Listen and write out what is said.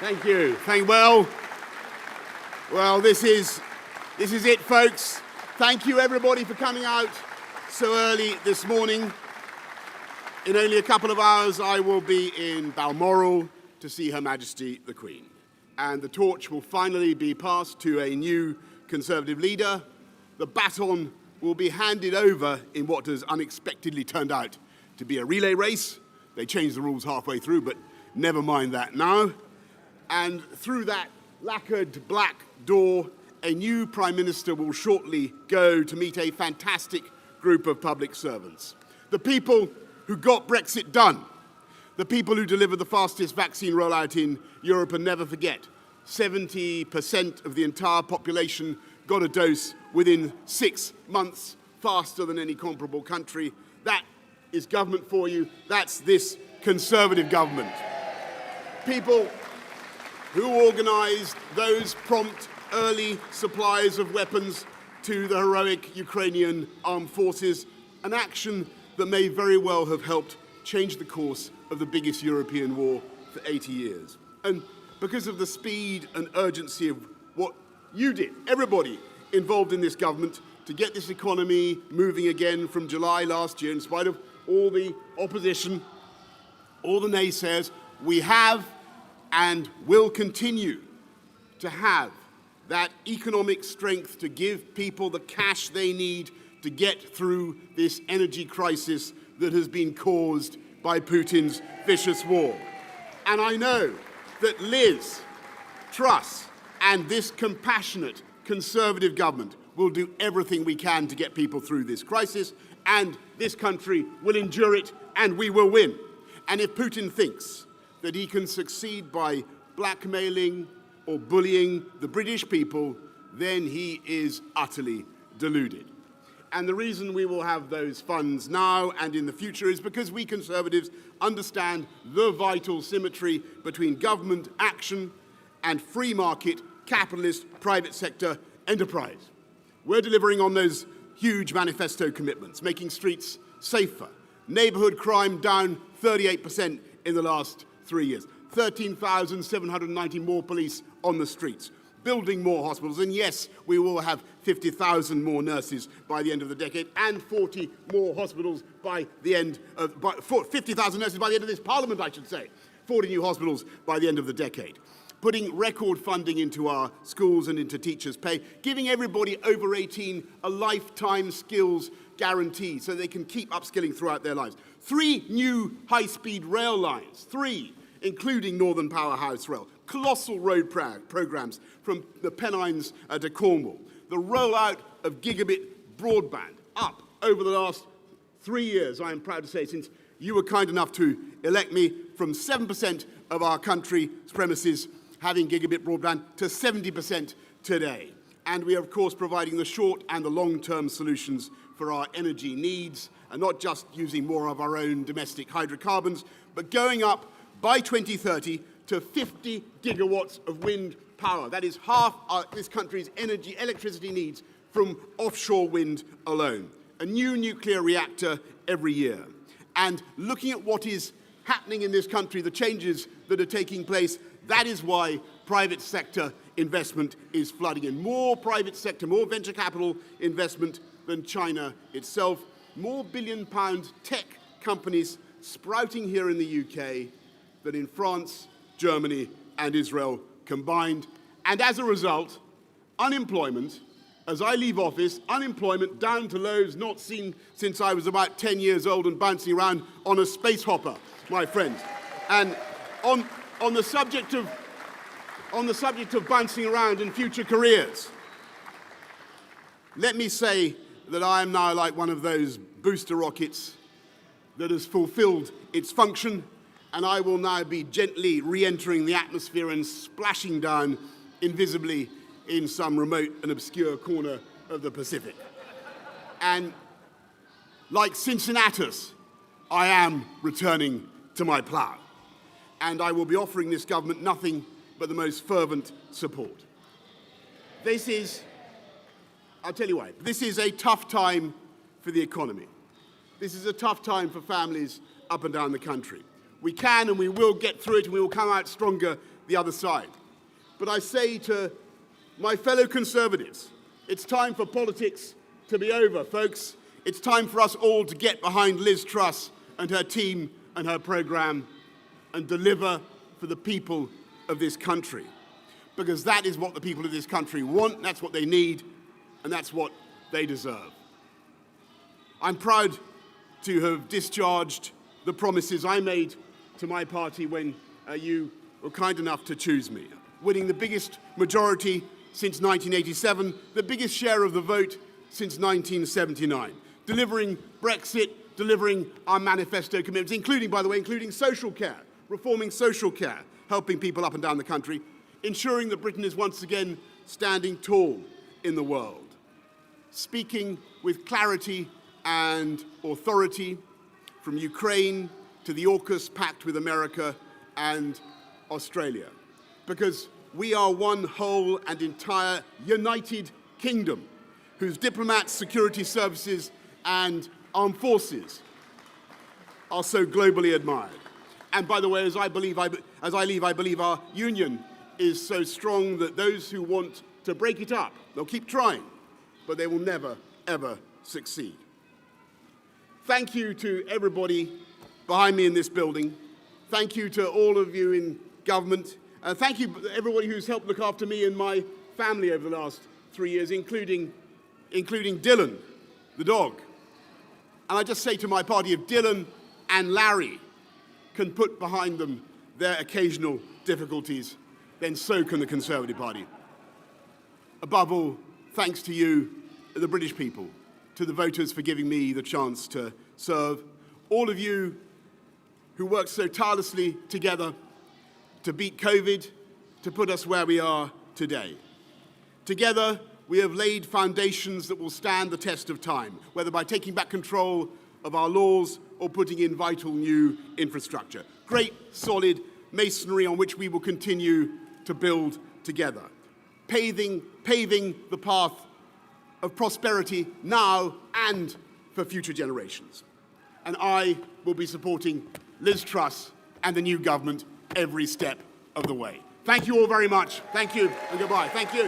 Thank you. Well, this is it, folks. Thank you, everybody, for coming out so early this morning. In only a couple of hours, I will be in Balmoral to see Her Majesty the Queen. And the torch will finally be passed to a new Conservative leader. The baton will be handed over in what has unexpectedly turned out to be a relay race. They changed the rules halfway through, but never mind that now. And through that lacquered black door, a new Prime Minister will shortly go to meet a fantastic group of public servants. The people who got Brexit done. The people who delivered the fastest vaccine rollout in Europe, and never forget, 70% of the entire population got a dose within 6 months, faster than any comparable country. That is government for you. That's this Conservative government. People who organised those prompt early supplies of weapons to the heroic Ukrainian armed forces, an action that may very well have helped change the course of the biggest European war for 80 years. And because of the speed and urgency of what you did, everybody involved in this government, to get this economy moving again from July last year, in spite of all the opposition, all the naysayers, we have and will continue to have that economic strength to give people the cash they need to get through this energy crisis that has been caused by Putin's vicious war. And I know that Liz, Truss, and this compassionate Conservative government will do everything we can to get people through this crisis, and this country will endure it, and we will win. And if Putin thinks that he can succeed by blackmailing or bullying the British people, then he is utterly deluded. And the reason we will have those funds now and in the future is because we Conservatives understand the vital symmetry between government action and free market, capitalist, private sector enterprise. We're delivering on those huge manifesto commitments, making streets safer, neighbourhood crime down 38% in the last 3 years, 13,790 more police on the streets, building more hospitals, and yes, we will have 50,000 more nurses by the end of the decade, and 40 more hospitals by the end of, 50,000 nurses by the end of this Parliament, I should say, 40 new hospitals by the end of the decade. Putting record funding into our schools and into teachers' pay, giving everybody over 18 a lifetime skills guarantee so they can keep upskilling throughout their lives. 3 new high-speed rail lines, 3, including Northern Powerhouse Rail. Colossal road programs from the Pennines to Cornwall. The rollout of gigabit broadband up over the last 3 years, I am proud to say, since you were kind enough to elect me, from 7% of our country's premises having gigabit broadband to 70% today. And we are, of course, providing the short and the long-term solutions for our energy needs, and not just using more of our own domestic hydrocarbons, but going up by 2030 to 50 gigawatts of wind power. That is half this country's electricity needs from offshore wind alone. A new nuclear reactor every year. And looking at what is happening in this country, the changes that are taking place, that is why private sector investment is flooding in. More private sector, more venture capital investment than China itself. More billion-pound tech companies sprouting here in the UK than in France, Germany, and Israel combined. And as a result, unemployment, as I leave office, unemployment down to lows not seen since I was about 10 years old and bouncing around on a space hopper, my friends. And on the subject of bouncing around in future careers, let me say that I am now like one of those booster rockets that has fulfilled its function, and I will now be gently re-entering the atmosphere and splashing down invisibly in some remote and obscure corner of the Pacific. And like Cincinnatus, I am returning to my plough. And I will be offering this government nothing but the most fervent support. I'll tell you why. This is a tough time for the economy. This is a tough time for families up and down the country. We can and we will get through it, and we will come out stronger the other side. But I say to my fellow Conservatives, it's time for politics to be over, folks. It's time for us all to get behind Liz Truss and her team and her programme and deliver for the people of this country. Because that is what the people of this country want, that's what they need, and that's what they deserve. I'm proud to have discharged the promises I made to my party when you were kind enough to choose me. Winning the biggest majority since 1987, the biggest share of the vote since 1979. Delivering Brexit, delivering our manifesto commitments, including, by the way, including social care, reforming social care, helping people up and down the country, ensuring that Britain is once again standing tall in the world. Speaking with clarity and authority from Ukraine to the AUKUS pact with America and Australia. Because we are one whole and entire united kingdom whose diplomats, security services and armed forces are so globally admired. And by the way, as I leave, I believe our union is so strong that those who want to break it up, they'll keep trying, but they will never, ever succeed. Thank you to everybody behind me in this building. Thank you to all of you in government. Thank you to everybody who's helped look after me and my family over the last 3 years, including Dylan, the dog. And I just say to my party, if Dylan and Larry can put behind them their occasional difficulties, then so can the Conservative Party. Above all, thanks to you, the British people, to the voters for giving me the chance to serve, all of you who worked so tirelessly together to beat COVID, to put us where we are today. Together, we have laid foundations that will stand the test of time, whether by taking back control of our laws or putting in vital new infrastructure. Great, solid masonry on which we will continue to build together, paving the path of prosperity now and for future generations. And I will be supporting Liz Truss and the new government every step of the way. Thank you all very much. Thank you and goodbye. Thank you.